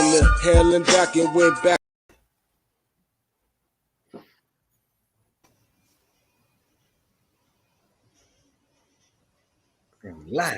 been to hell and back and went back. Live.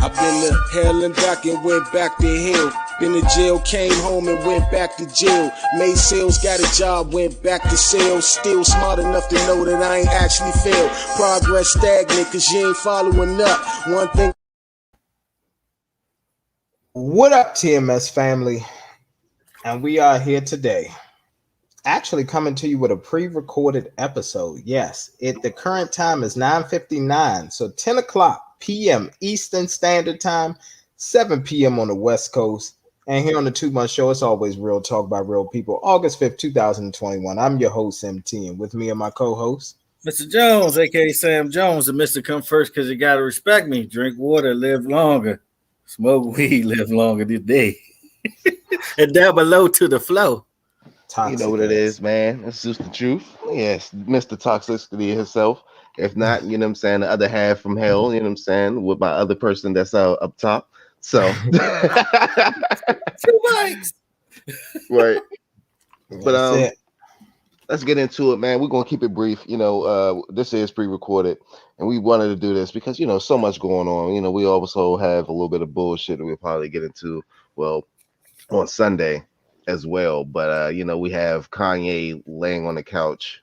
I've been to hell and back and went back to hell. Been to jail, came home and went back to jail. Made sales, got a job, went back to sales. Still smart enough to know that I ain't actually failed. Progress stagnant cause you ain't following up. One thing. What up, TMS family? And we are here today, actually coming to you with a pre-recorded episode. Yes, the current time is 9:59, so 10 o'clock p.m. Eastern Standard Time, 7 p.m. on the West Coast. And here on the 2 Month Show, it's always real talk by real people. August 5th, 2021. I'm your host, MT, and with me are my co-hosts, Mr. Jones, aka Sam Jones, and Mr. Come First because you got to respect me. Drink water, live longer. Smoke weed, live longer today. And down below to the flow. You know what it is, man. It's just the truth. Yes, Mr. Toxicity himself. If not, you know what I'm saying, the other half from hell, you know what I'm saying, with my other person that's up top. So 2 mics. Right. But it. let's get into it, man. We're gonna keep it brief. You know, this is pre-recorded, and we wanted to do this because so much going on. You know, we also have a little bit of bullshit that we'll probably get into, well, on Sunday as well. But we have Kanye laying on the couch,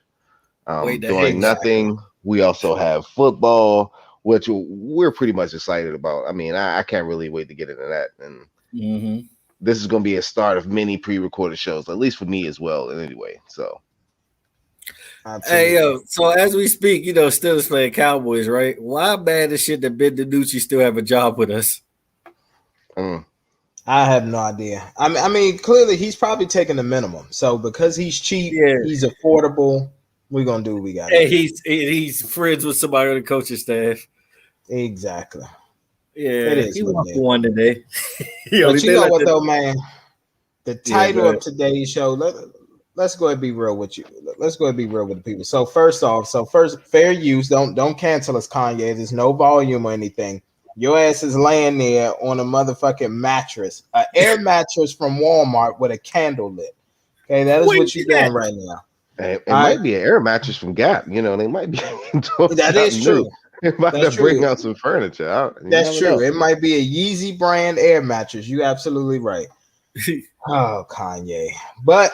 doing nothing. We also have football, which we're pretty much excited about. I mean, I can't really wait to get into that. And this is going to be a start of many pre-recorded shows, at least for me as well. Anyway, so. Hey, yo, so as we speak, still playing Cowboys, right? Why bad as shit that Ben DiNucci still have a job with us? I have no idea. I mean, clearly he's probably taking the minimum. So because he's cheap, he's affordable. We're gonna do what we got. Hey, he's friends with somebody on the coaching staff. Exactly. Yeah, he won for one today. But you know what though, man? The title of today's show. Let's go ahead and be real with you. Let's go ahead and be real with the people. So first, fair use. Don't cancel us, Kanye. There's no volume or anything. Your ass is laying there on a motherfucking mattress, an air mattress from Walmart with a candle lit. Okay, that is what you're doing right now. It might be an air mattress from Gap. They might be. That is true. It might have bring out some furniture. That's true. It might be a Yeezy brand air mattress. You're absolutely right. Oh, Kanye. But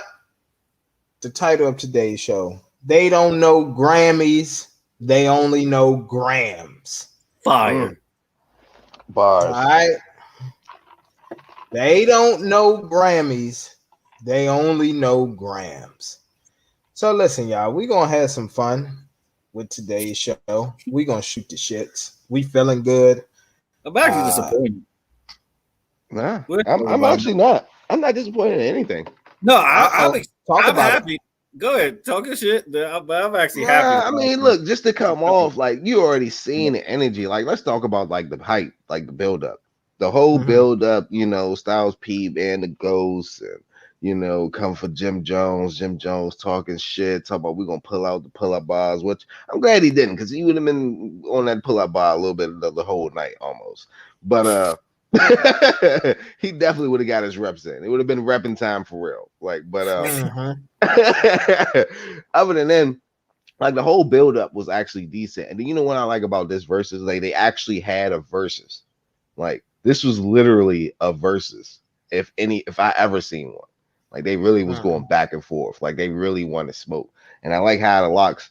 the title of today's show, they don't know Grammys. They only know grams. Fire. Bars. All right. They don't know Grammys. They only know grams. So listen, y'all, we're going to have some fun with today's show. We're going to shoot the shits. We feeling good. I'm actually disappointed. Nah, I'm actually not. I'm not disappointed in anything. No, I'm happy. Go ahead, talk your shit. I'm actually happy. I mean, look, just to come off, like you already seen the energy. Like, let's talk about like the hype, like the build up, the whole build up. Styles P and the Ghosts, and come for Jim Jones talking shit, talking about we're gonna pull out the pull-up bars. Which I'm glad he didn't, because he would have been on that pull-up bar a little bit the whole night almost. But he definitely would have got his reps in. It would have been repping time for real. Other than then, like the whole build-up was actually decent. And you know what I like about this versus? Like they actually had a versus. Like this was literally a versus. If I ever seen one. Like they really was going back and forth. Like they really wanted smoke. And I like how the Locks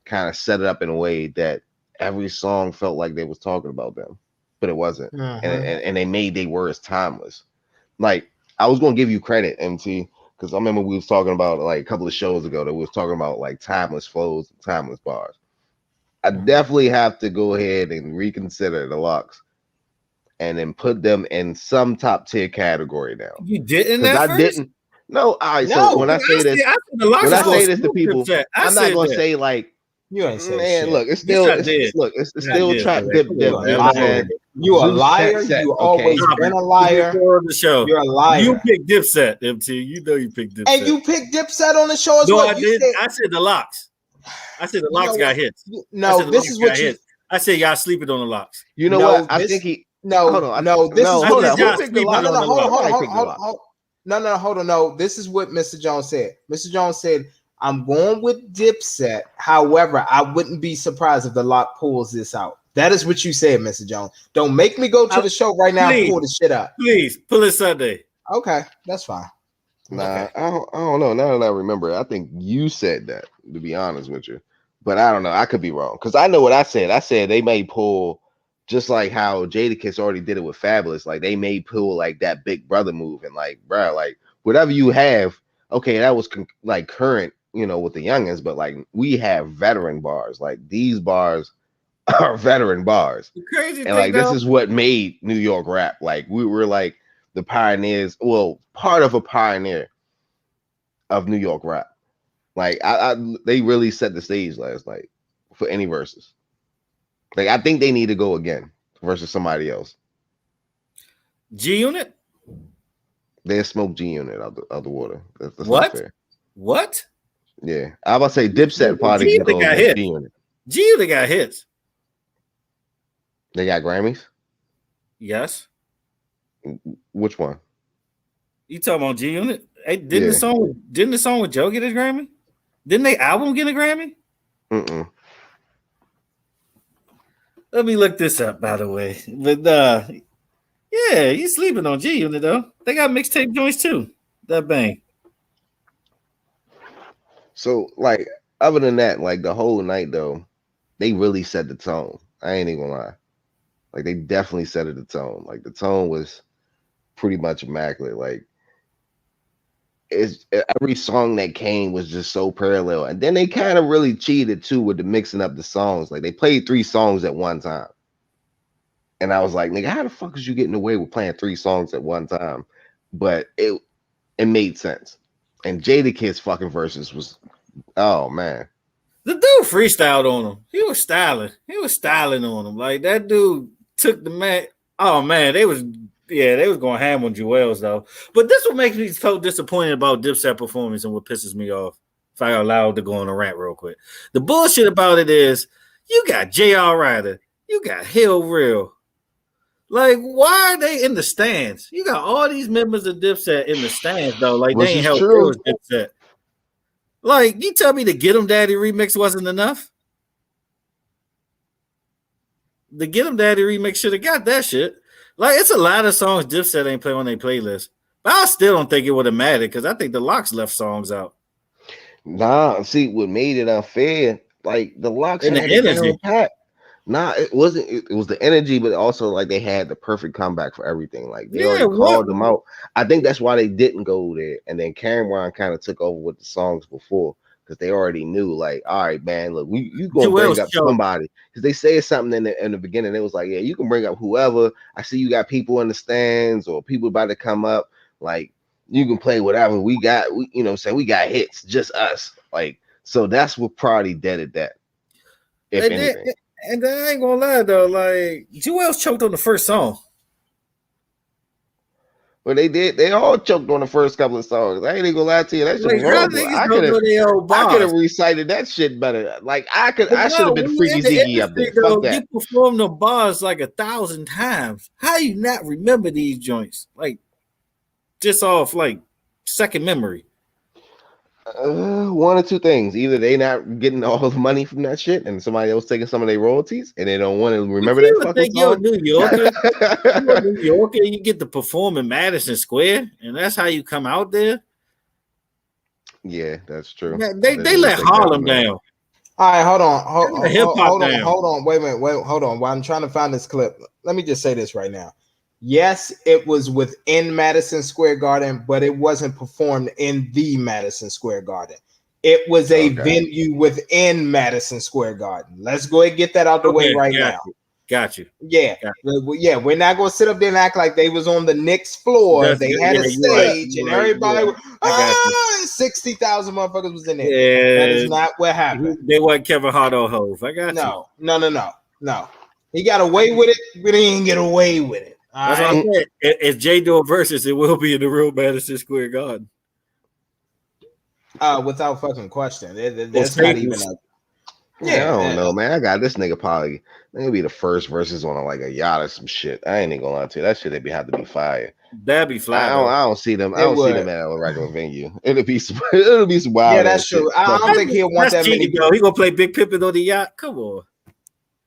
kind of set it up in a way that every song felt like they was talking about them. But it wasn't. And they made their words timeless. Like I was gonna give you credit, MT, because I remember we was talking about like a couple of shows ago that we was talking about like timeless flows, timeless bars. I definitely have to go ahead and reconsider the Locks and then put them in some top tier category now. You didn't? Because I didn't. No, all right. So when I say this, to people, I'm not gonna say like You ain't say Man, shit. look, it's Yes, still I did. it's Yeah, I still did, try bro. dip You dip. a You know what I'm liar. saying? You a Zeus liar. set, You okay. always Stop been it. a liar. Before the show. You're a liar. You picked Dipset, MT. You know you picked Dipset. And you picked Dipset on the show as No, well. I You did. said, I said the locks. I said the you know locks got what? hits. I No, said the this locks is got what you. hits. I said y'all sleeping on the locks. You know No, what? I this, think he. no, Hold on. no. This is I Hold what. said on. Who y'all picked the sleeping lock? No, on the hold on, locks. hold on. No, hold on. No, this is what Mr. Jones said. Mr. Jones said, I'm going with Dipset. However, I wouldn't be surprised if the lock pulls this out. That is what you said, Mr. Jones. Don't make me go to the show right now and pull the shit out. Please pull it Sunday. Okay, that's fine. Nah, Okay. I don't know. Now that I remember, I think you said that, to be honest with you. But I don't know. I could be wrong. Because I know what I said. I said they may pull just like how Jadakiss already did it with Fabulous. Like they may pull like that Big Brother move and like, bro, like whatever you have, okay, that was like current, with the youngins, but like we have veteran bars. Like these bars are veteran bars. The crazy And thing, like this though, is what made New York rap. Like we were like the pioneers, well, part of a pioneer of New York rap. Like they really set the stage last night for any verses. Like I think they need to go again versus somebody else. G Unit. They smoke G Unit out the water. That's What? not fair. What? Yeah, I was about to say Dipset party can go against G Unit. G Unit got hits. They got Grammys. Yes. Which one? You talking about G Unit? Hey, didn't the song with Joe get a Grammy? Didn't they album get a Grammy? Mm-mm. Let me look this up, by the way. But yeah, you sleeping on G Unit though. They got mixtape joints too. That bang. So like, other than that, like the whole night though, they really set the tone. I ain't even gonna lie. Like they definitely set the tone. Like the tone was pretty much immaculate. Like it's every song that came was just so parallel. And then they kind of really cheated too with the mixing up the songs. Like they played 3 songs at one time. And I was like, nigga, how the fuck is you getting away with playing 3 songs at one time? But it made sense. And Jadakiss fucking verses was, oh man. The dude freestyled on him. He was styling. On him. Like that dude took the man. Oh man, they was going ham on Joel's though. But this what makes me so disappointed about Dipset performance and what pisses me off. If I allowed to go on a rant real quick. The bullshit about it is you got J.R. Ryder, you got Hill Real. Like, why are they in the stands? You got all these members of Dipset in the stands though. Like Which they ain't is helped true. Dipset. Like, you tell me the Get 'em Daddy remix wasn't enough? The Get 'em Daddy remix should have got that shit. Like, it's a lot of songs Dipset ain't play on their playlist. But I still don't think it would have mattered because I think the Locks left songs out. Nah, see what made it unfair, like the Locks And had the a energy. down pat. Nah, it wasn't. It was the energy, but also like they had the perfect comeback for everything. Like they already called them out. I think that's why they didn't go there. And then Cameron kind of took over with the songs before because they already knew. Like, all right, man, look, you gonna bring up somebody because they said something in the beginning. It was like, yeah, you can bring up whoever. I see you got people in the stands or people about to come up. Like you can play whatever we got. We we got hits, just us. Like so that's what probably deaded that. If anything. And I ain't gonna lie though, like Joel's choked on the first song. Well, they did. They all choked on the first couple of songs. I ain't even gonna lie to you. That shit was horrible. I could have recited that shit better. Like I should have been Freaky Ziggy up there. Fuck that. You performed the bars like 1,000 times. How you not remember these joints? Like just off like second memory. One or two things. Either they not getting all the money from that shit, and somebody else taking some of their royalties, and they don't want to remember that fucking song. You're a New Yorker. You're a New Yorker. You get to perform in Madison Square, and that's how you come out there. Yeah, that's true. Yeah, they let Harlem down. All right, hold on. Wait a minute. Hold on. While I'm trying to find this clip, let me just say this right now. Yes, it was within Madison Square Garden, but it wasn't performed in the Madison Square Garden. It was a venue within Madison Square Garden. Let's go ahead and get that out the way right now. Got you. Yeah, Got yeah. We're not gonna sit up there and act like they was on the Knicks floor. That's They good. had Yeah, a you're right. stage You're and right. everybody Yeah. was I got you. 60,000 motherfuckers was in there. That Yeah, is not what happened. they wasn't Kevin Hart or Hove. I got you. No. He got away with it, but he didn't get away with it. All That's what right. I said. If Jay do a versus, it will be in the real Madison Square Garden. Without fucking question. Well, That's not even a. Yeah, I don't know, man. I got this nigga probably. Maybe be the first versus on like a yacht or some shit. I ain't even gonna lie to you. That shit they have to be fire. That'd be fly. I don't see them. I It don't see would. them at a regular venue. It'll be some wild. Yeah, that's true. Shit. I don't think he'll want That's that many cheating, though. He gonna play Big Pimpin' on the yacht. Come on.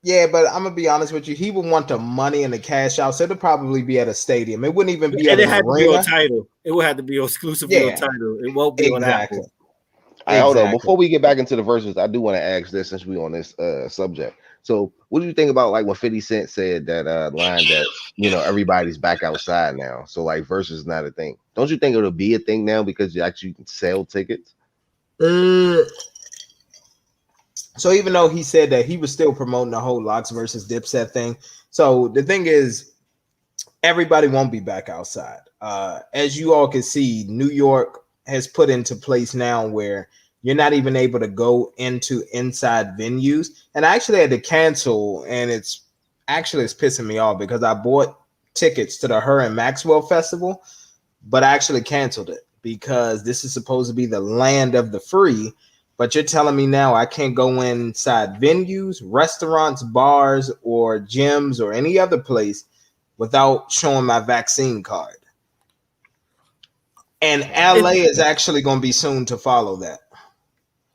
Yeah, but I'm gonna be honest with you. He would want the money and the cash out, so it'll probably be at a stadium. It wouldn't even be at And it an had to be arena. on title. It would have to be exclusively on title. It won't be on Exactly. Apple. All right, hold on. Before we get back into the verses, I do want to ask this since we on this subject. So, what do you think about like when 50 Cent said that line that everybody's back outside now? So, like, versus not a thing. Don't you think it'll be a thing now because you actually can sell tickets? So even though he said that he was still promoting the whole Locks versus Dipset thing, so the thing is, everybody won't be back outside. As you all can see, New York has put into place now where you're not even able to go into inside venues. And I actually had to cancel, and it's pissing me off because I bought tickets to the Her and Maxwell Festival, but I actually canceled it because this is supposed to be the land of the free. But you're telling me now I can't go inside venues, restaurants, bars, or gyms or any other place without showing my vaccine card. And LA is actually going to be soon to follow that.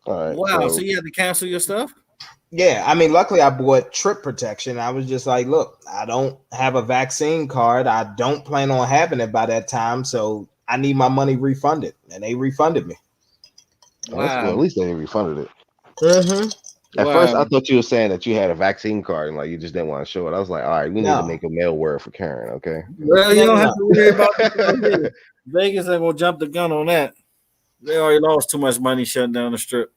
All right. Wow. So you had to cancel your stuff? Yeah. I mean, luckily I bought trip protection. I was just like, look, I don't have a vaccine card. I don't plan on having it by that time. So I need my money refunded. And they refunded me. Wow. That's cool. At least they refunded it. Mm-hmm. At first, I thought you were saying that you had a vaccine card and like you just didn't want to show it. I was like, all right, we need to make a mail word for Karen, okay? Well, you don't have to worry about it. Vegas ain't gonna jump the gun on that. They already lost too much money shutting down the strip.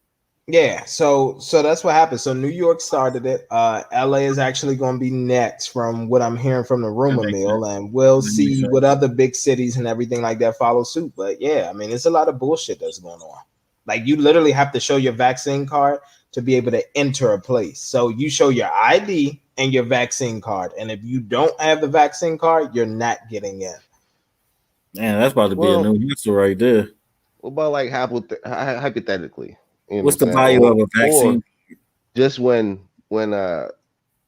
Yeah, so that's what happened. So New York started it. LA is actually going to be next, from what I'm hearing from the rumor mill, and we'll see what other big cities and everything like that follow suit. But yeah, I mean, it's a lot of bullshit that's going on. Like, you literally have to show your vaccine card to be able to enter a place. So you show your ID and your vaccine card, and if you don't have the vaccine card, you're not getting in. Man, that's about to be a new hustle right there. What about like hypothetically? What's the value of a vaccine? Or just when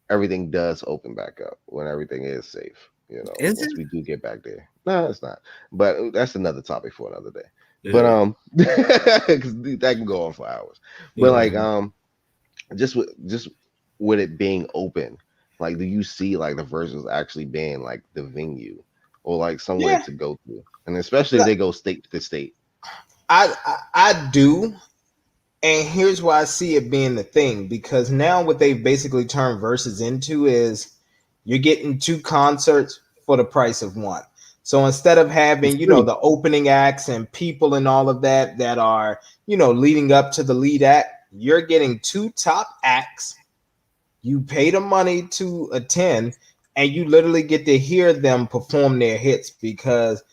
everything does open back up, when everything is safe, once we do get back there. No, it's not. But that's another topic for another day. Yeah. But because that can go on for hours. But like just with it being open, like, do you see like the versions actually being like the venue or like somewhere to go to, and especially if they go state to state? I do. And here's why I see it being the thing, because now what they've basically turned verses into is you're getting 2 concerts for the price of 1. So instead of having, the opening acts and people and all of that are, leading up to the lead act, you're getting 2 top acts. You pay the money to attend, and you literally get to hear them perform their hits. Because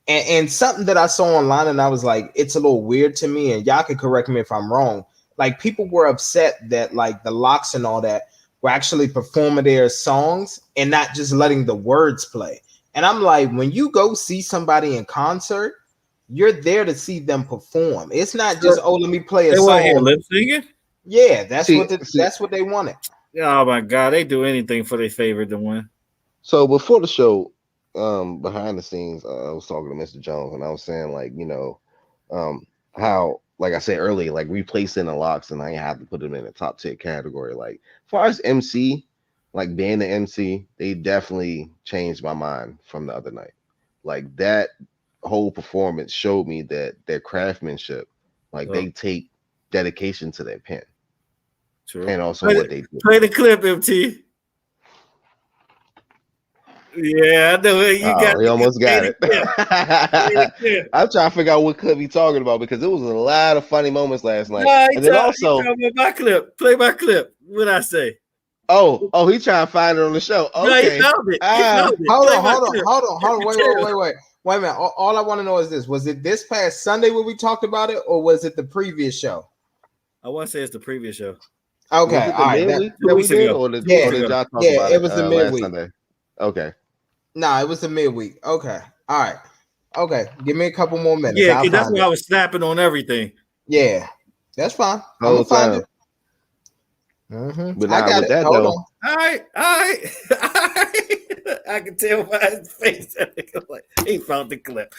and something that I saw online, and I was like, it's a little weird to me, and y'all can correct me if I'm wrong. Like, people were upset that like the Locks and all that were actually performing their songs and not just letting the words play. And I'm like, when you go see somebody in concert, you're there to see them perform. It's not just, let me play a song. They want to hear lip singing? Yeah, that's what they wanted. Oh my God, they do anything for their favorite to win. So before the show, behind the scenes, I was talking to Mr. Jones, and I was saying, like, how, like I said earlier, like replacing the Locks, and I have to put them in the top 10 category. Like, as far as MC, like being the MC, they definitely changed my mind from the other night. Like, that whole performance showed me that their craftsmanship, like they take dedication to their pen. True. And also what they do. Play the clip, MT. Yeah, I know you got. We almost got it. I'm trying to figure out what clip he's talking about, because it was a lot of funny moments last night. And then also, my clip. Play my clip. What I say? Oh, he trying to find it on the show. No, he Okay. found it. He found it. Hold Play on, my hold on, clip. hold on, hold on. Chill. Wait a minute. All I want to know is this: was it this past Sunday when we talked about it, or was it the previous show? I want to say it's the previous show. Okay, Was it the all right. midweek 2 that we weeks did, ago. or did Yeah. y'all talk Yeah, about it was the last midweek. Sunday? Okay. Nah, it was the midweek. Okay, all right. Okay, give me a couple more minutes. Yeah, I'll that's find why it. I was snapping on everything. Yeah, that's fine. The I'm whole gonna find time. it. Mhm. But I nah, got with it. that Hold though, on. All right. I can tell by his face. He found the clip.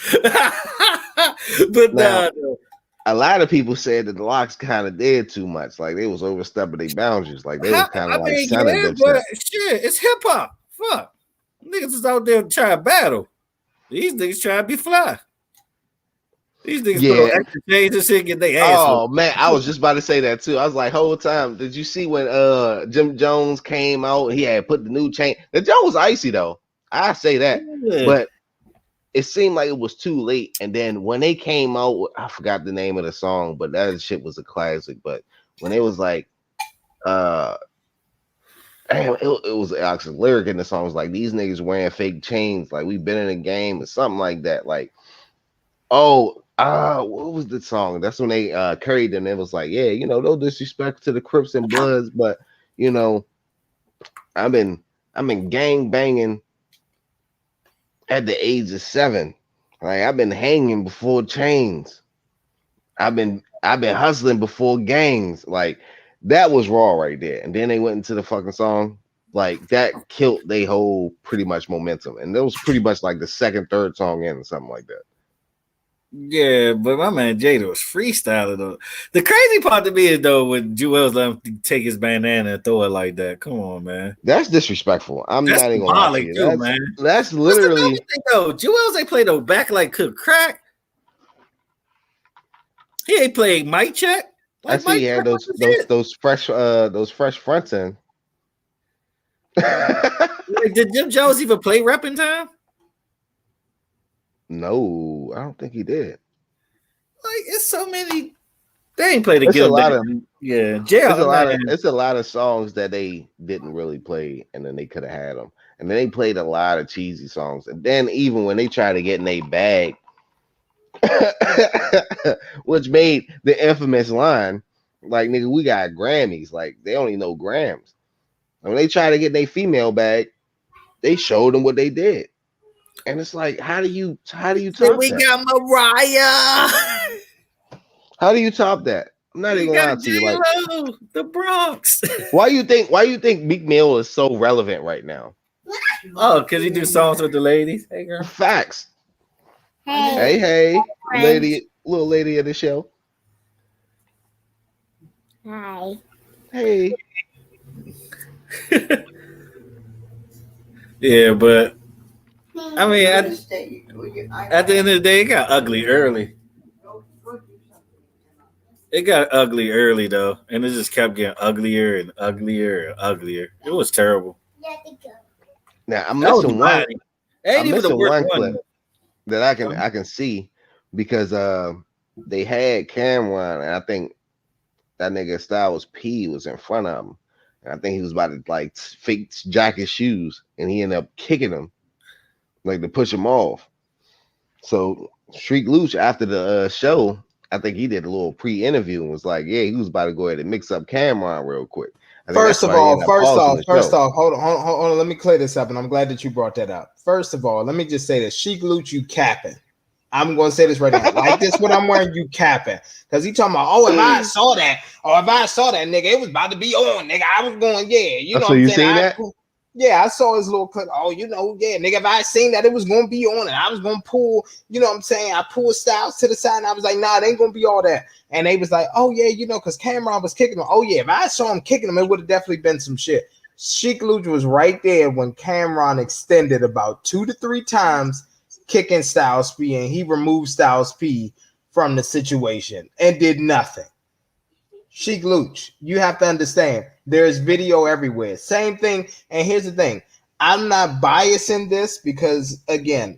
But now no. a lot of people said that the Locks kind of did too much. Like they was overstepping their boundaries. Like they was kind I of like mean, sounding yeah, Dipset. but shit, it's hip hop. Fuck. Niggas is out there trying to battle. These niggas trying to be fly. These niggas put on Yeah. extra chains and shit, get their ass Oh whooped. man, I was just about to say that too. I was like, whole time, did you see when Jim Jones came out? He had put the new chain. The Jones was icy though. I say that, Yeah. but it seemed like it was too late. And then when they came out, I forgot the name of the song, but that shit was a classic. But when it was like, damn, it was actually lyric in the song was like, these niggas wearing fake chains, like we've been in a game or something like that. Like, what was the song? That's when they carried them. It was like, yeah, no disrespect to the Crips and Bloods, but I've been gang banging at the age of 7. Like I've been hanging before chains. I've been hustling before gangs. Like that was raw right there. And then they went into the fucking song. Like that killed they whole pretty much momentum. And that was pretty much like the second, third song in or something like that. Yeah, but my man Jada was freestyling though. The crazy part to me is though when Jewels let him take his bandana and throw it like that. Come on, man. That's disrespectful. I'm That's not even gonna lie to you. too, man. That's What's literally the thing though? Jewels ain't played no back like cook crack. He ain't played mic check. I see he had those fresh fronts in. Like, did Jim Jones even play Reppin' Time? No, I don't think he did. Like it's so many. They ain't played a It's good a lot of It's a lot of songs that they didn't really play, and then they could have had them. And then they played a lot of cheesy songs. And then even when they tried to get in a bag, which made the infamous line, like nigga, we got Grammys. Like they only know grams. And when they try to get their female bag, they showed them what they did. And it's like, how do you top that? Got Mariah. How do you top that? I'm not even gonna lie to you. Like the Bronx. why you think Meek Mill is so relevant right now? Oh, because he do songs with the ladies. Hey girl. Facts. Hey, lady, little lady of the show. Hi. Hey. Yeah, but I mean, at the end of the day, it got ugly early. It got ugly early though, and it just kept getting uglier and uglier and uglier. It was terrible. Now I'm missing one. Ain't even the worst clip one that I can see because they had Cameron, and I think that nigga Styles P was in front of him, and I think he was about to like fake jack his shoes, and he ended up kicking him like to push him off. So Street Luch after the show, I think he did a little pre-interview and was like, yeah, he was about to go ahead and mix up Cameron real quick. First off, hold on. Let me clear this up, and I'm glad that you brought that up. First of all, let me just say this: Sheik Luch, you capping. I'm going to say this right now. Like this, what I'm wearing, you capping. Because he talking about, if I saw that, nigga, it was about to be on, nigga. I was going, yeah. You know so what you I'm saying? seen that? Yeah, I saw his little clip. Oh, yeah, nigga, if I seen that, it was going to be on, and I was going to pull, you know what I'm saying? I pulled Styles to the side, and I was like, nah, it ain't going to be all that. And they was like, oh, yeah, because Cameron was kicking him. Oh, yeah, if I saw him kicking him, it would have definitely been some shit. Sheik Luch was right there when Cameron extended about 2 to 3 times, kicking Styles P, and he removed Styles P from the situation and did nothing. Sheik Luch, you have to understand, there's video everywhere. Same thing. And here's the thing. I'm not biasing this because, again,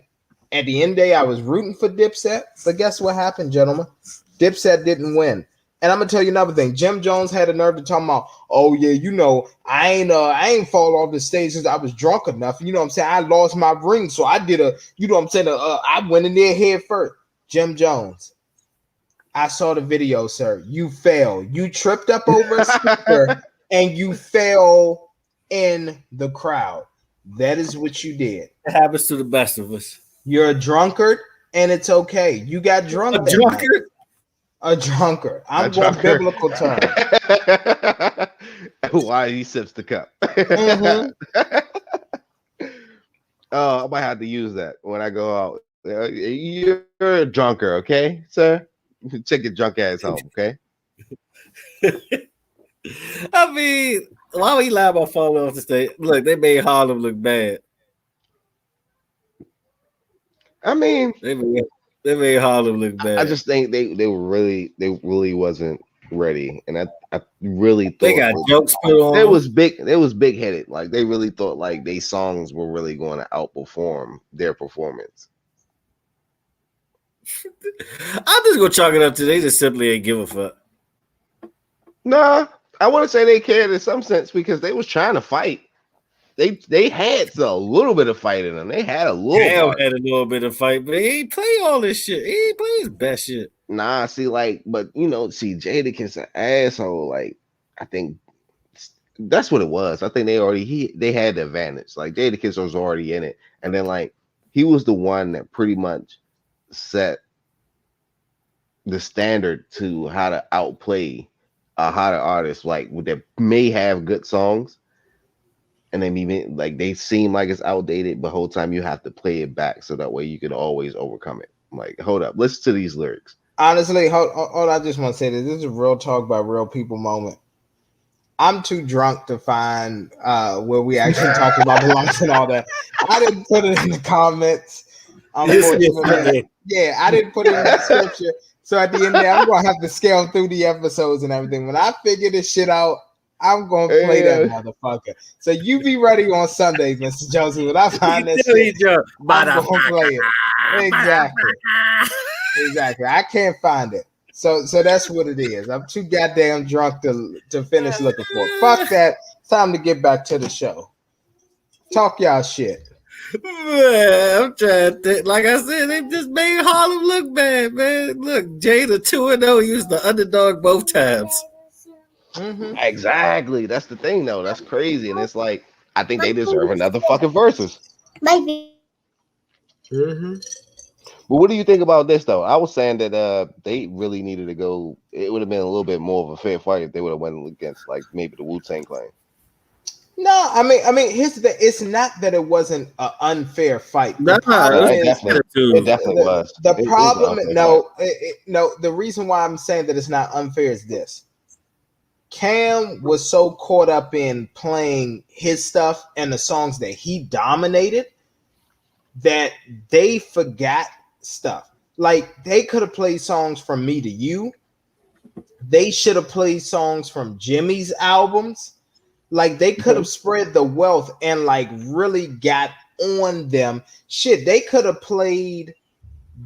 at the end of the day, I was rooting for Dipset. But guess what happened, gentlemen? Dipset didn't win. And I'm gonna tell you another thing. Jim Jones had a nerve to talk about, oh yeah, I ain't fall off the stage because I was drunk enough. You know what I'm saying? I lost my ring, so I did I went in there head first. Jim Jones, I saw the video, sir. You fell. You tripped up over a speaker and you fell in the crowd. That is what you did. It happens to the best of us. You're a drunkard, and it's okay. You got drunk. A drunkard? A drunkard. I'm going biblical term. Why he sips the cup. Mm-hmm. I might have to use that when I go out. You're a drunker, okay, sir? Check your drunk ass home, okay? I mean, why would he lie about falling off the stage? Look, they made Harlem look bad. I mean, they made Harlem look bad. I just think they really wasn't ready, and I really thought they got jokes put on. It was big headed. Like they really thought like they songs were really going to outperform their performance. I'm just gonna chalk it up to they just simply ain't give a fuck. Nah, I want to say they cared in some sense because they was trying to fight. They had a little bit of fight in them. They had a little. Had a little bit of fight, but he ain't play all this shit. He ain't play his best shit. Nah, see, but Jadakiss an asshole. Like, I think that's what it was. I think they had the advantage. Like Jadakiss was already in it, and then like he was the one that pretty much set the standard to how to outplay a hotter artist, like that may have good songs. And then even like they seem like it's outdated, but the whole time you have to play it back so that way you can always overcome it. I'm like, hold up, listen to these lyrics. Honestly, hold I just want to say this. This is a real talk by real people moment. I'm too drunk to find where we actually talk about the lunch and all that. I didn't put it in the comments. Yeah, I didn't put it in the scripture. So at the end there, I'm gonna have to scale through the episodes and everything. When I figure this shit out, I'm gonna play that motherfucker. So you be ready on Sunday, Mr. Joseph. When I find that shit, I'm gonna play it. Exactly. I can't find it. So that's what it is. I'm too goddamn drunk to finish looking for it. Fuck that. It's time to get back to the show. Talk y'all shit. Man, I'm trying to think. Like I said, they just made Harlem look bad, man. Look, Jada 2-0 used the underdog both times. Mm-hmm. Exactly. That's the thing, though. That's crazy. And it's like, I think they deserve another fucking versus. Maybe. Mm-hmm. But what do you think about this, though? I was saying that they really needed to go. It would have been a little bit more of a fair fight if they would have went against, like, maybe the Wu-Tang Clan. No, I mean, here's the thing. It's not that it wasn't an unfair fight. It definitely was. The problem, the reason why I'm saying that it's not unfair is this. Cam was so caught up in playing his stuff and the songs that he dominated that they forgot stuff. Like, they could have played songs from Me to You. They should have played songs from Jimmy's albums. Like, they could have spread the wealth and like really got on them. Shit, they could have played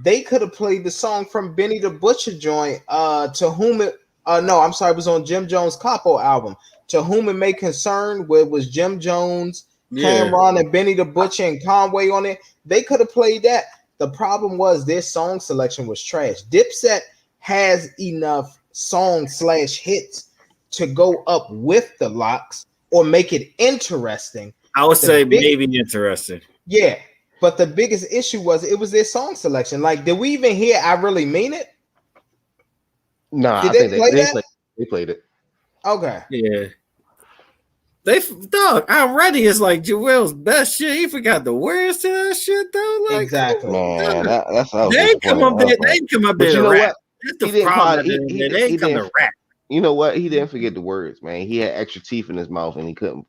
the song from Benny the Butcher joint, To Whom It it was on Jim Jones' Capo album. To Whom It May Concern, where it was Jim Jones, Cameron, and Benny the Butcher and Conway on it. They could have played that. The problem was their song selection was trash. Dipset has enough songs/hits to go up with the locks or make it interesting. I would say maybe interesting. Yeah, but the biggest issue was it was their song selection. Like, did we even hear I Really Mean It? Nah, did they play that? They played it. Okay. Yeah. I'm Ready is like Joel's best shit. He forgot the words to that shit though. Like, exactly. Man, that's they come up there. They come up there. You know what? That's the problem. They come to rap. You know what? He didn't forget the words, man. He had extra teeth in his mouth and he couldn't,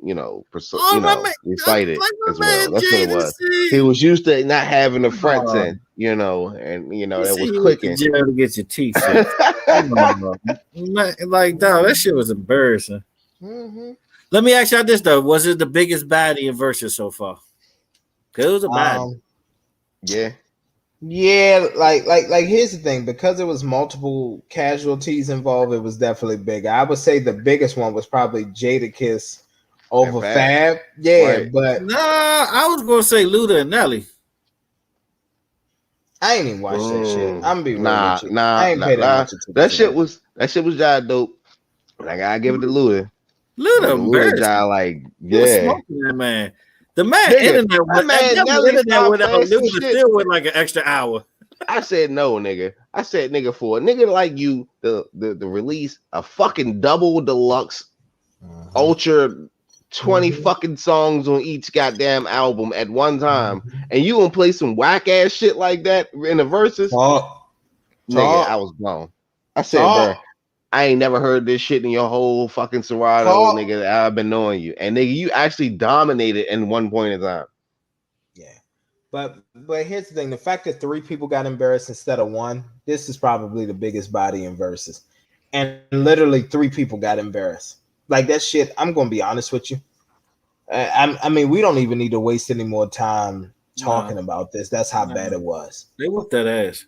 recite it as well. That's what it was. He was used to not having the frets in, and it was clicking. Jail to get your teeth. Like, dog, that shit was embarrassing. Mm-hmm. Let me ask y'all this though: was it the biggest baddie in Versus so far? Because it was a baddie. Yeah. Yeah, like here's the thing, because there was multiple casualties involved, it was definitely big. I would say the biggest one was probably Jadakiss And over Fab, Fab. Yeah, right? but Nah, I was gonna say Luda and Nelly. I ain't even watched that shit. I'm gonna be real Nah, with you. nah, I ain't nah, pay that nah. much attention to That shit was just dope. But I gotta give it to Luda. Luda Nigga, Luda embarrassing. jive like, He was yeah. smoking that man. The man Nigga, internet that went, that man never Nelly internet stopped without playing some Luda shit. still went like an extra hour. I said no, nigga. I said nigga, for a nigga like you, the release a fucking double deluxe ultra 20 Mhm. fucking songs on each goddamn album at one time, Mhm. and you gonna play some whack ass shit like that in the verses, Talk, nigga, I talk, was blown. I said, talk, bruh, I ain't never heard this shit in your whole fucking Serato, talk. nigga, that I've been knowing you. And nigga, you actually dominated in one point in time. Yeah. But here's the thing: the fact that three people got embarrassed instead of one, this is probably the biggest body in verses, and literally three people got embarrassed. Like that shit. I'm gonna be honest with you. I mean, we don't even need to waste any more time Nah, talking about this. That's how bad nah. it was. They whooped that ass.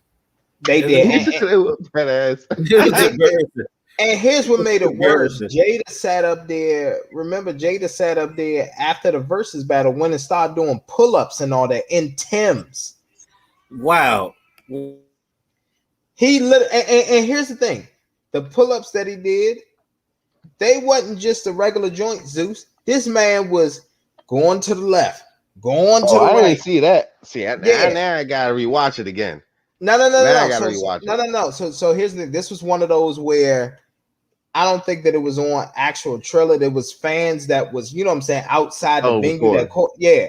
They It did, He was, said it was that ass. it was they did. embarrassing. And here's It what was made it worse. embarrassing. Jada sat up there. Remember, Jada sat up there after the versus battle, went and started doing pull-ups and all that in Tim's. Wow. He lit, and here's the thing: the pull-ups that he did, they wasn't just a regular joint. Zeus, this man was going to the left, going to Oh, the I didn't right. see that. See, Yeah, now I gotta rewatch it again. no, no, no, Now no, I no. gotta So rewatch no, it. no, no. So here's the. This was one of those where I don't think that it was on actual trailer. There was fans that was, you know what I'm saying, outside the Oh, venue that recording. caught, yeah.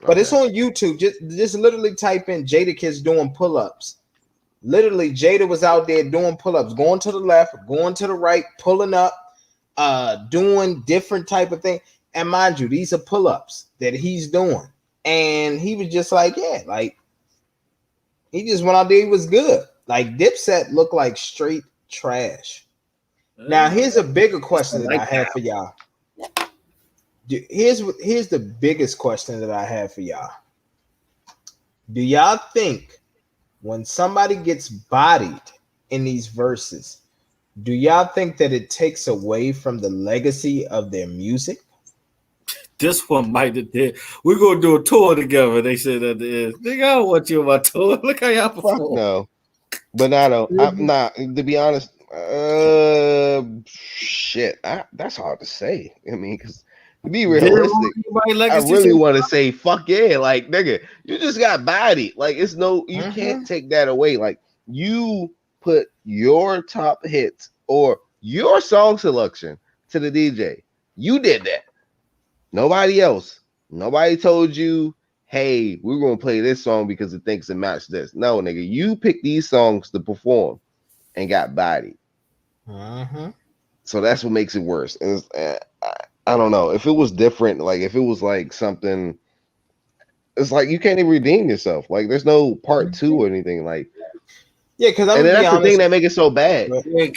But it's Okay. on YouTube. Just literally type in Jada Kids doing pull-ups. Literally, Jada was out there doing pull-ups, going to the left, going to the right, pulling up, doing different type of thing. And mind you, these are pull-ups that he's doing. And he was just like, yeah, like he just went out there, he was good. Like Dipset looked like straight trash. Now, here's a bigger question that Like I have for y'all. Here's the biggest question that I have for y'all. Do y'all think when somebody gets bodied in these verses, do y'all think that it takes away from the legacy of their music? this one might have did. We're gonna do a tour together. They said at the end. Nigga, I don't want you on my tour. Look how y'all Fuck perform. no. But I'm not, to be honest. Shit. That's hard to say. I mean, because to be Did it ruin realistic, anybody's I legacy really so want to say fuck yeah, like nigga, you just got bodied. Like it's no, you Mm-hmm. can't take that away. Like you put your top hits or your song selection to the DJ. You did that. Nobody else. Nobody told you, hey, we're gonna play this song because it thinks it matched this. No, nigga, you picked these songs to perform and got bodied. Mm-hmm. So that's what makes it worse. I don't know if it was different. Like if it was like something, it's like you can't even redeem yourself. Like there's no part two or anything. Like, Yeah, because I'm and gonna then be that's the thing honest. that make it so bad.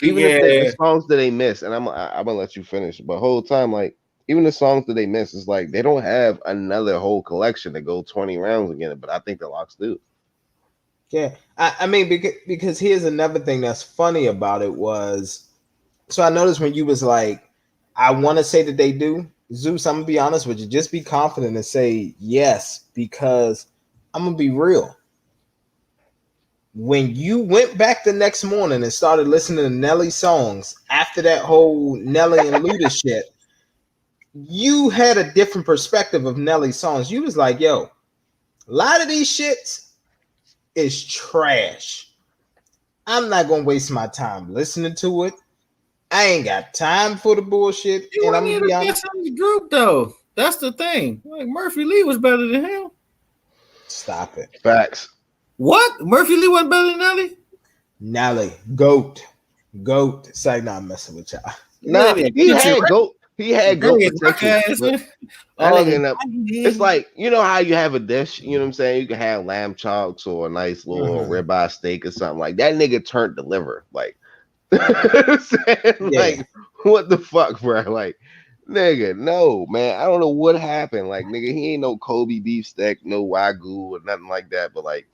Even if the yeah. songs that they miss, and I'm gonna let you finish, but whole time like even the songs that they miss is like they don't have another whole collection to go 20 rounds again. But I think the locks do. Yeah, I mean because here's another thing that's funny about it was, so I noticed when you was like, I want to say that they do. Zeus, I'm gonna be honest with you. Just be confident and say yes, because I'm gonna be real. When you went back the next morning and started listening to Nelly songs after that whole Nelly and Luda shit, you had a different perspective of Nelly songs. You was like, yo, a lot of these shits is trash. I'm not gonna waste my time listening to it. I ain't got time for the bullshit. He And wasn't I'm gonna even be the honest. best in the group though. That's the thing. Like Murphy Lee was better than him. Stop it. Facts. What? Murphy Lee wasn't better than Nelly? Nelly, goat. It's like not messing with y'all. Nah, Nigga, he country had rap. goat. He had goat Nigga, rock potential, ass. but that All nigga the end up. It's like you know how you have a dish. You know what I'm saying? You can have lamb chops or a nice little Mhm. ribeye steak or something like that. Nigga turned the liver. Like, like what the fuck, bro? Like, nigga, no man. I don't know what happened. Like, nigga, he ain't no Kobe beef steak, no wagyu or nothing like that. But like,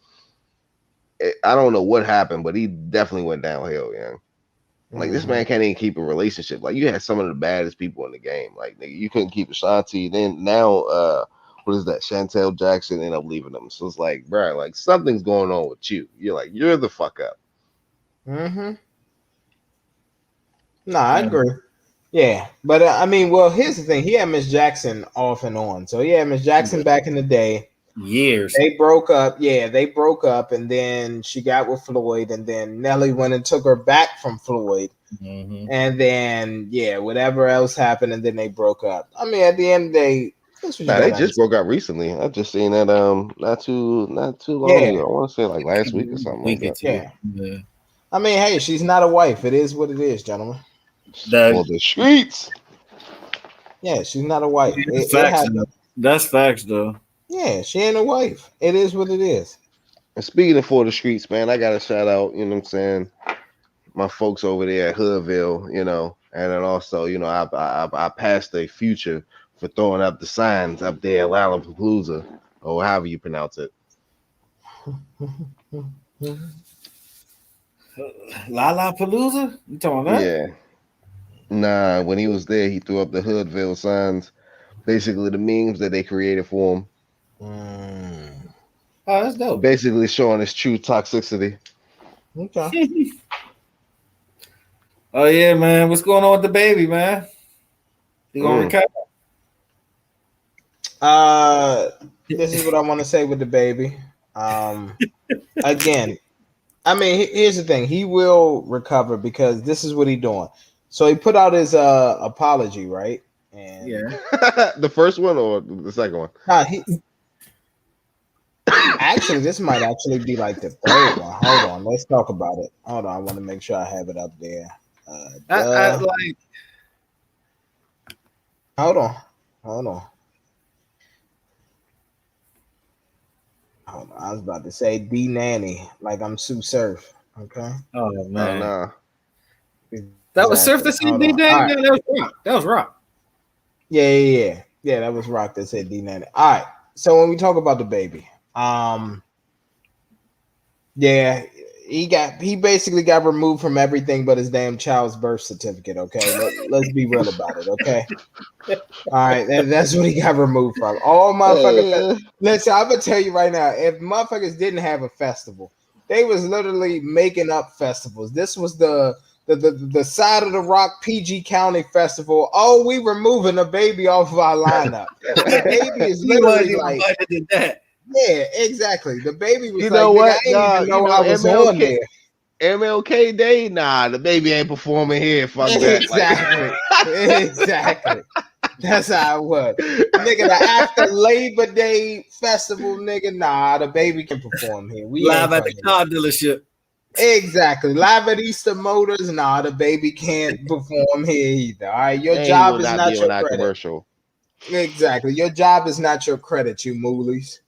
I don't know what happened, but he definitely went downhill, yeah. Like this man can't even keep a relationship. Like you had some of the baddest people in the game. Like nigga, you couldn't keep Ashanti. Then now, what is that? Chantel Jackson ended up leaving them. So it's like, bro, like something's going on with you. You're like, you're the fuck up. No, I agree. Yeah, but I mean, well, here's the thing. He had Miss Jackson off and on. So he had Miss Jackson back in the day. Years. They broke up. Yeah, they broke up, and then she got with Floyd, and then Nelly went and took her back from Floyd, and then whatever else happened, and then they broke up. I mean, at the end of the day, they just broke up recently. I just seen that not too long ago. I want to say like last week or something like that. Yeah. I mean, hey, she's not a wife. It is what it is, gentlemen. For the streets. Yeah, she's not a wife. That's facts, though. Yeah, she ain't a wife. It is what it is. And speaking of for the streets, man, I got to shout out, you know what I'm saying, my folks over there at Hoodville, you know, and then also, you know, I passed a Future for throwing up the signs up there at Lollapalooza, or however you pronounce it. Lollapalooza? You talking about that? Yeah. Nah, when he was there, he threw up the Hoodville signs, basically the memes that they created for him. Oh, that's dope. Basically showing his true toxicity. Okay. Oh yeah, man. What's going on with the baby, man? You gonna recover? This is what I want to say with the baby. Again, I mean, here's the thing. He will recover because this is what he's doing. So he put out his apology, right? And the first one or the second one? Nah, actually, this might actually be like the third one. Hold on, let's talk about it. Hold on, I want to make sure I have it up there. Hold on. I was about to say D Nanny, like I'm Sue Surf. Okay. Oh man, nah. That was Surf that said D Nanny. That was Rock. Yeah. That was Rock that said D Nanny. All right. So when we talk about the baby, he basically got removed from everything but his damn child's birth certificate. Okay, let's be real about it. Okay, all right, that's what he got removed from. All motherfuckers. Listen, I'm gonna tell you right now, if motherfuckers didn't have a festival, they was literally making up festivals. This was the side of the rock PG County Festival. Oh, we removing the baby off of our lineup. The baby is literally like that. Yeah, exactly. The baby was I didn't even know I was MLK, on there. MLK Day, nah, the baby ain't performing here. Fuck that. Exactly. That's how it was. Nigga, the after Labor Day festival, nigga, nah, the baby can perform here. We live at the car dealership. Exactly. Live at Easter Motors, nah, the baby can't perform here either. All right, your job is not your credit. Commercial. Exactly. Your job is not your credit, you moolies.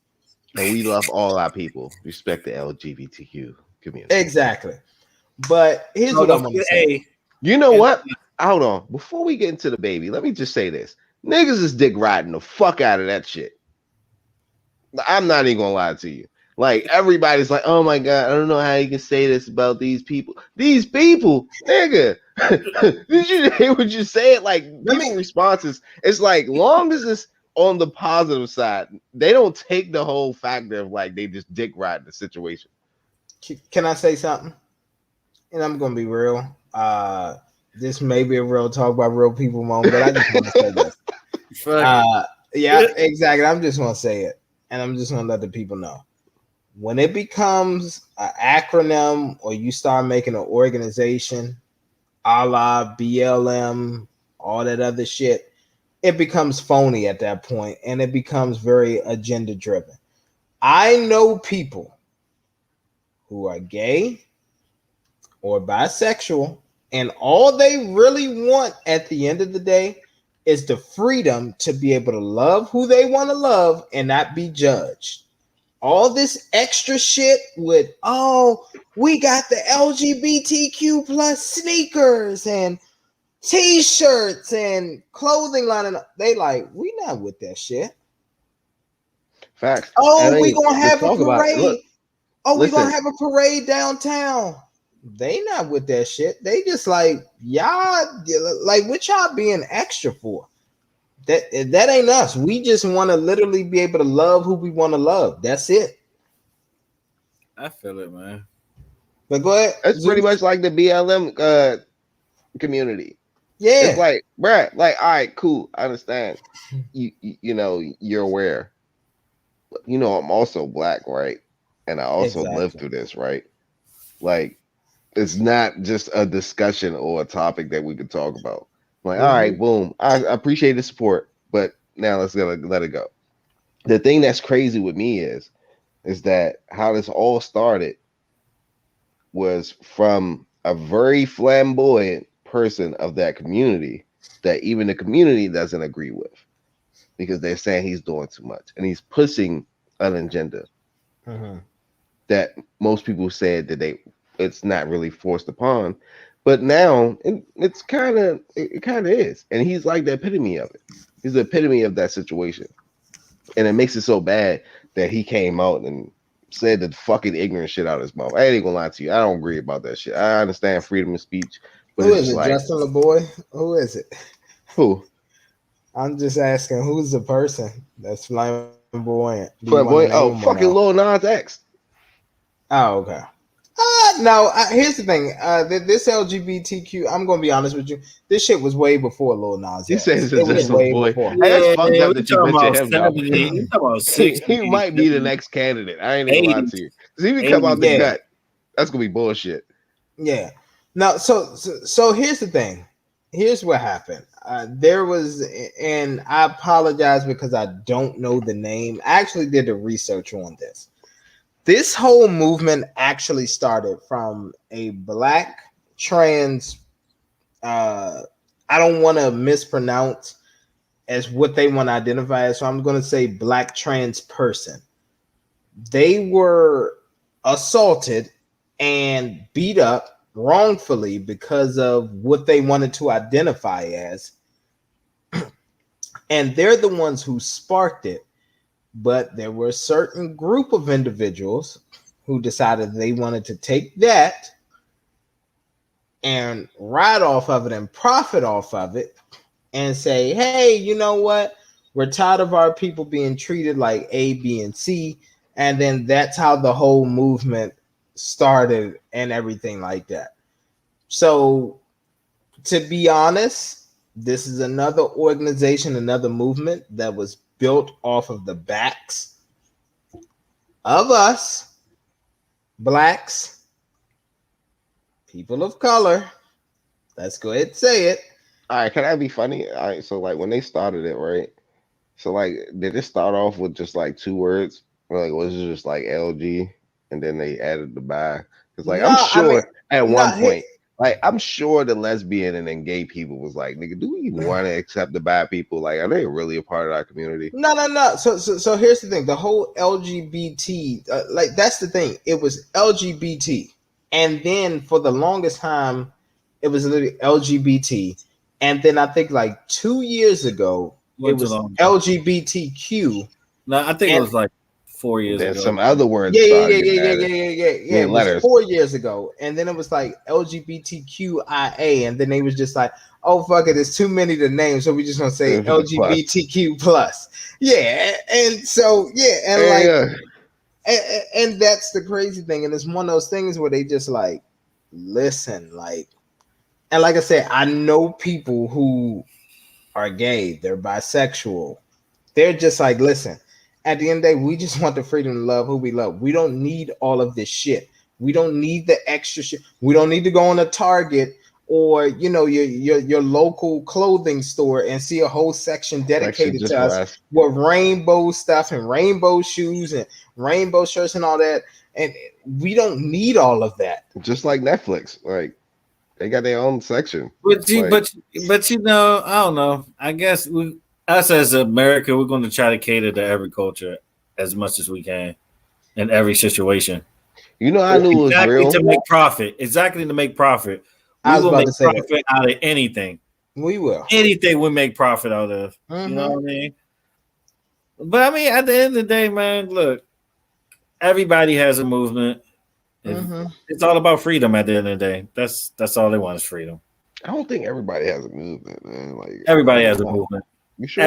And we love all our people. Respect the LGBTQ community. Exactly. But here's what I'm going to say. You know what? Hold on. Before we get into the baby, let me just say this. Niggas is dick riding the fuck out of that shit. I'm not even going to lie to you. Like, everybody's like, oh my God, I don't know how you can say this about these people. These people, nigga. Did you hear what you said? Like, people's responses, it's like, long as it's on the positive side, they don't take the whole factor of like they just dick ride the situation. Can I say something? And I'm gonna be real. This may be a real talk about real people moment, but I just want to say this. Yeah, exactly. I'm just gonna say it, and I'm just gonna let the people know. When it becomes an acronym or you start making an organization, a la BLM, all that other shit, it becomes phony at that point, and it becomes very agenda driven. I know people who are gay or bisexual, and all they really want at the end of the day is the freedom to be able to love who they want to love and not be judged. All this extra shit with, oh, we got the LGBTQ plus sneakers and T-shirts and clothing line, and they like, we not with that shit. Facts. Oh, we gonna have a parade. Oh, we gonna Listen. have a parade downtown. They not with that shit. They just like y'all, like what y'all being extra for? That ain't us. We just want to literally be able to love who we want to love. That's it. I feel it, man. But go ahead. It's pretty Zeus. much like the BLM community. It's Yeah, like, bruh, like, all right, cool. I understand. You know, you're aware. You know, I'm also black, right? And I also lived exactly. through this, right? Like, it's not just a discussion or a topic that we could talk about. Like, all right, Mhm. boom. I appreciate the support, but now let's let it go. The thing that's crazy with me is that how this all started was from a very flamboyant person of that community that even the community doesn't agree with because they're saying he's doing too much and he's pushing an agenda Mhm. that most people said that it's not really forced upon, but now it's kind of is, and he's like the epitome of it. He's the epitome of that situation, and it makes it so bad that he came out and said the fucking ignorant shit out of his mouth. I ain't gonna lie to you, I don't agree about that shit. I understand freedom of speech, but Who it's is just it? like, Justin LeBoy? Who is it? who I'm just asking. Who's the person that's flamboyant? Do you want to flamboyant? name Oh, him or fucking no? Lil Nas X. Oh, okay. No. Here's the thing. This LGBTQ. I'm gonna be honest with you. This shit was way before Lil Nas He says X. it's It was just a way boy. before. Hey, that's Yeah, fucked up we that you talking mentioned about him though. 70. We talking about He 60, might be the 70, next candidate. I ain't even gonna lie 80, to you. Because if he come out the 80. Yeah. gut, that's gonna be bullshit. Yeah. No. So here's the thing. Here's what happened. There was, and I apologize because I don't know the name. I actually did the research on this. This whole movement actually started from a black trans. I don't want to mispronounce as what they want to identify as, so I'm going to say black trans person. They were assaulted and beat up wrongfully because of what they wanted to identify as, and they're the ones who sparked it. But there were a certain group of individuals who decided they wanted to take that and ride off of it and profit off of it and say, hey, you know what? We're tired of our people being treated like A, B, and C. And then that's how the whole movement started and everything like that. So, to be honest, this is another organization, another movement that was built off of the backs of us, blacks, people of color. Let's go ahead and say it. All right, can I be funny? All right, so like when they started it, right? So like, did it start off with just like two words, or like was it just like LG, and then they added the bi? Because like I'm No, I mean, sure at no, one point, like I'm sure the lesbian and then gay people was like, nigga, do we even want to accept the bi people? Like, are they really a part of our community? no. So here's the thing: the whole LGBT, like that's the thing. It was LGBT, and then for the longest time, it was literally LGBT, and then I think like 2 years ago, it Went too was long. LGBTQ, No, I think it and was like 4 years Then ago. some other words yeah, started getting added. yeah. I It mean was letters. 4 years ago, and then it was like LGBTQIA, and then they was just like, "Oh fuck it, it's too many to name, so we just gonna say Plus. LGBTQ plus." Yeah, and so yeah, and Yeah, like, yeah. and that's the crazy thing, and it's one of those things where they just like listen, like, and like I said, I know people who are gay, they're bisexual, they're just like, listen, at the end of the day, we just want the freedom to love who we love. We don't need all of this shit. We don't need the extra shit. We don't need to go on a Target or your local clothing store and see a whole section Section dedicated just to for us us. with rainbow stuff and rainbow shoes and rainbow shirts and all that. And we don't need all of that. Just like Netflix. Like they got their own section. But you, Like but you know, I don't know. I guess us as America, we're going to try to cater to every culture as much as we can in every situation. you know, I knew it was Exactly real. to make profit. Exactly to make profit. I We was will about make to say that. profit out of anything. We will. Anything we make profit out of. You know what I mean? But I mean, at the end of the day, man, look, Everybody has a movement. Mhm. It's all about freedom at the end of the day. That's all they want is freedom. I don't think everybody has a movement, man. Like Everybody has a movement. You sure?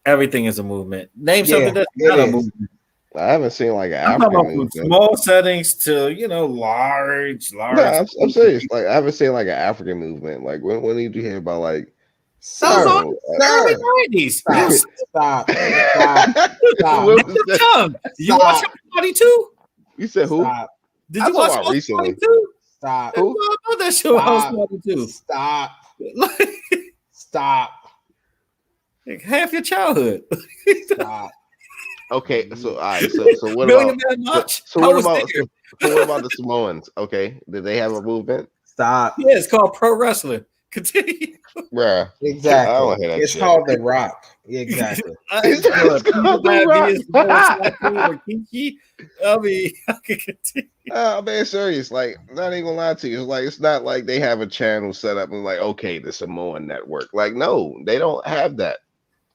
Everything is a movement. Name Yeah, something that's it not a is. movement. I haven't seen like an I'm talking African about from movement. small settings to large. No, I'm serious. Like I haven't seen like an African movement. Like when did you hear about like Sir, early 90s? Stop. What was that? Tongue. You watch Party too? You said who? Stop. Did I you saw watch it House recently. Party too? Stop. Who? I know that show House Party too. Stop. Stop. Like, half your childhood. Stop. Okay, so all right, so what Million about Man March? so I what was about there. so what about the Samoans? Okay, did they have a movement? Stop. Yeah, it's called pro wrestling. Continue. Bruh. Exactly. I don't hear that It's shit. called The Rock. Exactly. It's called The Rock. I mean, I can continue. Oh man, serious. Like, not even gonna lie to you. It's like it's not like they have a channel set up and like, okay, the Samoan network. Like, no, they don't have that.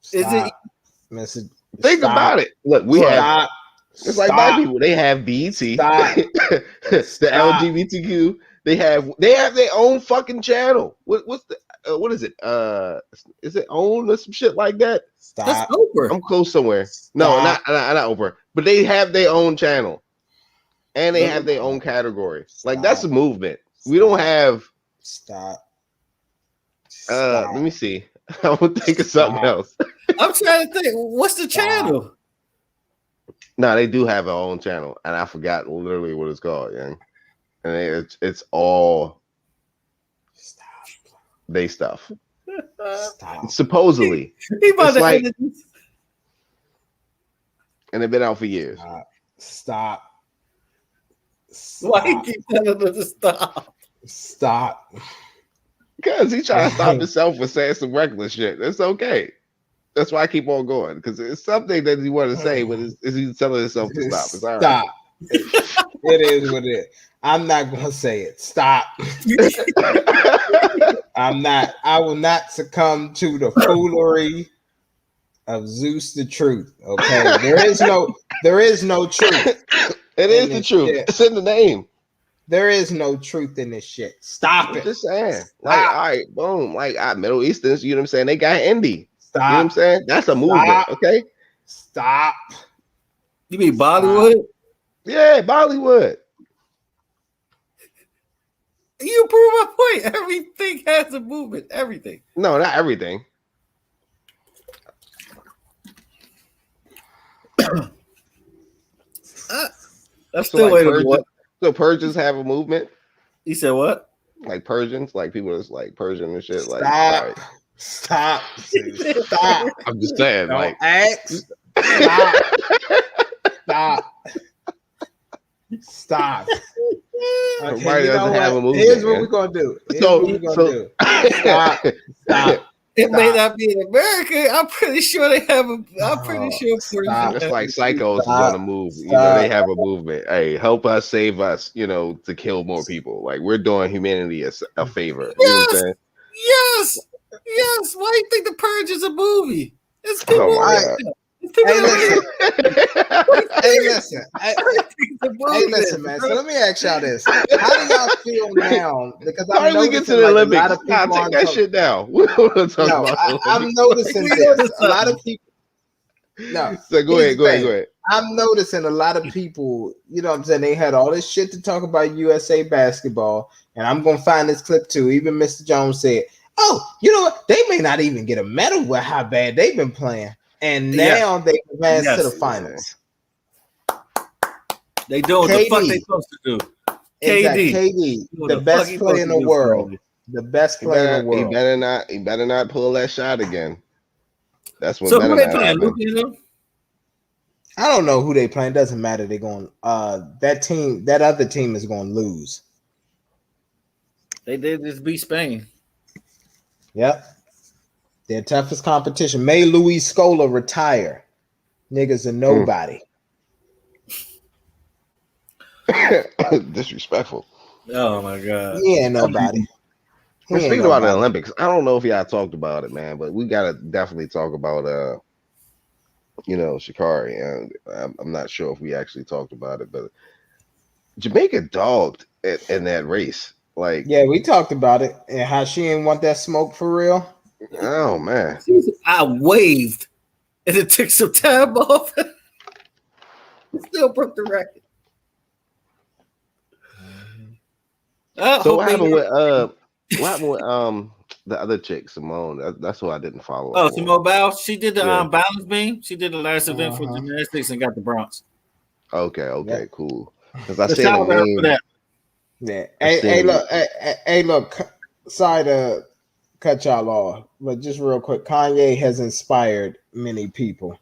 Stop. Mr. Think Stop. about it. Look, we have Stop. it's like black people. They have BET, Stop. the Stop. LGBTQ. They have their own fucking channel. What's the what is it? Is it OWN or some shit like that? Stop. That's Oprah. I'm close somewhere. No, not Oprah. But they have their own channel, and they have their own category. Like that's a movement. We don't have. Stop. Let me see. I'm gonna think of something else. I'm trying to think. What's the channel? No, they do have their own channel, and I forgot literally what it's called, young. And it's all they stuff. Stop. Supposedly, He about it's to like, end it. and they've been out for years. Stop. Why he keep telling us to stop? Stop. Because he's trying to stop himself from saying some reckless shit. That's okay. That's why I keep on going, because it's something that he wanted to say, but he's telling himself to stop. It's all right. Stop. It is what it is. I'm not gonna say it. Stop. I'm not. I will not succumb to the foolery of Zeus the truth. Okay. There is no truth. It is the truth. Shit. It's in the name. There is no truth in this shit. Stop I'm it. just saying. Like, all right, boom. Like Middle Easterns, you know what I'm saying? They got indie. Stop. You know what I'm saying? That's a movement, okay? Stop. You mean Bollywood? Yeah, Bollywood. You prove my point. Everything has a movement. Everything. No, not everything. That's So still like way to what? So Persians have a movement, You said what? like Persians, like people that's like Persian and shit. Like, Stop. all right. Stop. Stop. I'm just saying, Don't like, ask. Stop. Stop. Stop. Everybody doesn't have a movement. Here's what man. we're gonna do. So- Stop. Stop. It may Stop. not be in America. I'm pretty sure they have a. I'm pretty sure. Stop. It's like psychos is Stop. on the move. You know, they have a movement. Hey, help us, save us. You know, to kill more people. Like we're doing humanity a favor. You know what I'm saying? Yes. Yes. Why do you think The Purge is a movie? It's people. Oh my like God. that. It's people Hey, like listen. Hey, it's a movie. hey, listen, man. So let me ask y'all this: how do y'all feel now? Because How I'm did we get to noticing, the like, a lot Olympics? of people Nah, take aren't that talking- shit down. We don't want to talk No, about the I'm Olympics. noticing We this. noticed A lot of something. people. No, So go here's ahead, the go ahead. I'm noticing a lot of people, you know what I'm saying? They had all this shit to talk about USA basketball. And I'm going to find this clip too. Even Mr. Jones said, oh, you know what? They may not even get a medal with how bad they've been playing. And now they advance to the finals. They doing what the fuck KD. they supposed to do. Exactly. KD. KD, What the the best fuck he player in supposed the to do, world. Friday? The best He player in the world. he better not pull that shot again. That's what So better who they not playing? happen. Luka and them? I don't know who they playing. Doesn't matter. They're going. That other team is going to lose. They did just beat Spain. Yep. Their toughest competition. May Luis Scola retire. Niggas are nobody. Disrespectful. Oh my god. He ain't nobody. He ain't Speaking about the nobody. Olympics, I don't know if y'all talked about it, man, but we gotta definitely talk about Shikari, and I'm not sure if we actually talked about it, but Jamaica dogged in that race. Like, Yeah, we talked about it and how she ain't want that smoke for real. oh man. I waved and it took some time off. Still broke the record. So what happened with the other chick, Simone? That's who I didn't follow up on. Simone Biles. She did the Yeah. balance beam. She did the last event for gymnastics and got the bronze. Okay, cool. Because I So seen shout a out to her for meme. that. Yeah. Hey, look. Sorry to cut y'all off, but just real quick, Kanye has inspired many people.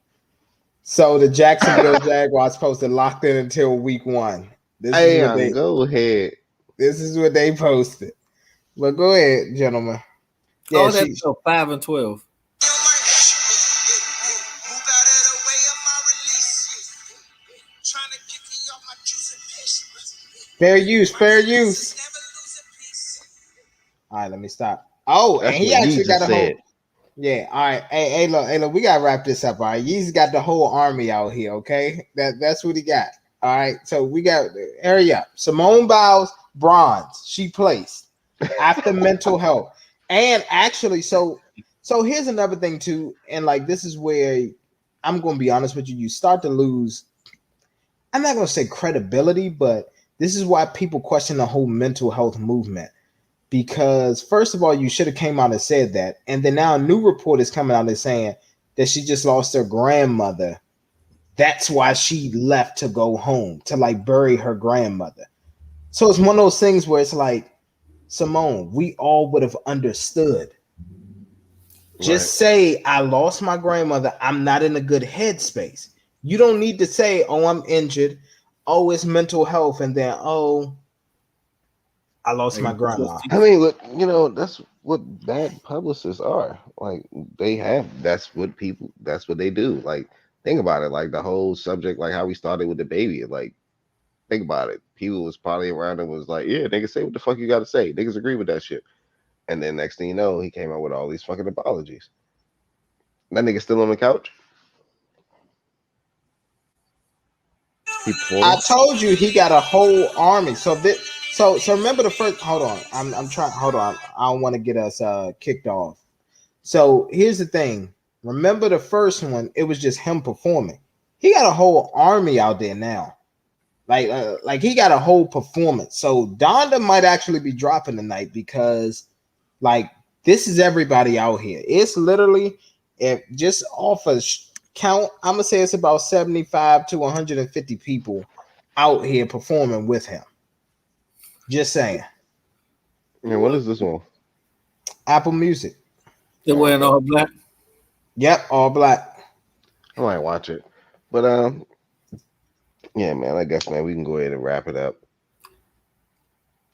So the Jacksonville Jaguars posted locked in until week 1. Go ahead. This is what they posted. But go ahead, gentlemen. Yeah, That's 5-12. Fair use. All right, let me stop. Oh, That's and he what actually Yeezus got a whole. said. Yeah, all right. Hey, look, we gotta wrap this up. All right, Yeezus got the whole army out here. Okay, that's what he got. All right, so we got hurry up. Simone Biles, bronze. She placed after mental health, and actually, so here's another thing too, and like this is where I'm gonna be honest with you. You start to lose. I'm not gonna say credibility, but this is why people question the whole mental health movement. Because first of all, you should have came out and said that, and then now a new report is coming out and saying that she just lost her grandmother. That's why she left to go home to like bury her grandmother. So it's one of those things where it's like, Simone, we all would have understood. Just say, I lost my grandmother. I'm not in a good headspace. You don't need to say, oh, I'm injured. Oh, it's mental health. And then, oh, I lost my grandma. I mean, look, that's what bad publicists are. Like, that's what they do. Like, think about it. Like, the whole subject, like how we started with the baby. Like, think about it. People was probably around and was like, yeah, niggas say what the fuck you got to say. Niggas agree with that shit. And then next thing you know, he came out with all these fucking apologies. That nigga still on the couch. I told you he got a whole army. So remember the first. Hold on, I'm trying. Hold on, I don't want to get us kicked off. So here's the thing. Remember the first one? It was just him performing. He got a whole army out there now. Like he got a whole performance. So Donda might actually be dropping tonight because, like, this is everybody out here. It's literally, if just off a count, I'm gonna say it's about 75 to 150 people out here performing with him. Just saying. Yeah, what is this one? Apple Music. They're wearing all black. Yep, all black. I might watch it, but yeah, man. I guess, man, we can go ahead and wrap it up.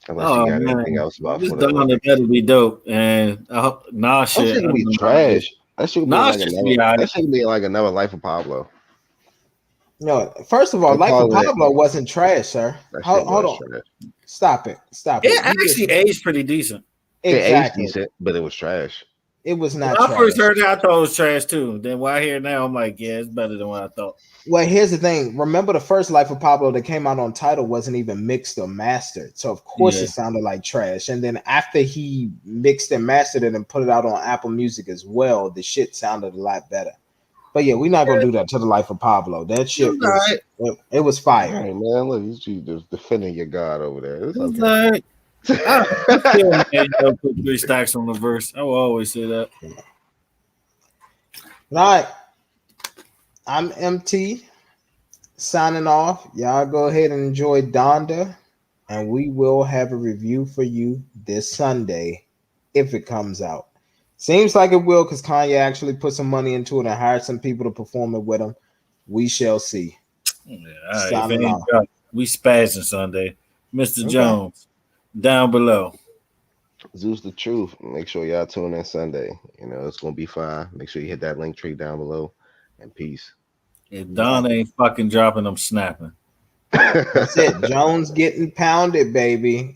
Unless you got anything else about this Donda better be dope, and nah, shit. That shit gonna be trash. That shit gonna be like another Life of Pablo. No, first of all, Life of Pablo wasn't trash, sir. Hold on. Trash. Stop it. It actually aged pretty decent. Exactly. It aged decent, but it was trash. It was not when trash. I first heard it, I thought it was trash too. Then when I hear it now, I'm like, yeah, it's better than what I thought. Well, here's the thing. Remember the first Life of Pablo that came out on Tidal wasn't even mixed or mastered. So of course it sounded like trash. And then after he mixed and mastered it and put it out on Apple Music as well, the shit sounded a lot better. But yeah, we're not gonna do that to the Life of Pablo. That shit it was fire. Hey man, look, you just defending your God over there. It's okay. Like, I still put 3 stacks on the verse. I will always say that. All right. I'm MT signing off. Y'all go ahead and enjoy Donda, and we will have a review for you this Sunday if it comes out. Seems like it will because Kanye actually put some money into it and hired some people to perform it with him. We shall see. Yeah, we spazzing Sunday. Mr. Jones, down below. Zeus the truth. Make sure y'all tune in Sunday. It's gonna be fine. Make sure you hit that link tree down below. And peace. If Don ain't fucking dropping, I'm snapping. That's it. Jones getting pounded, baby.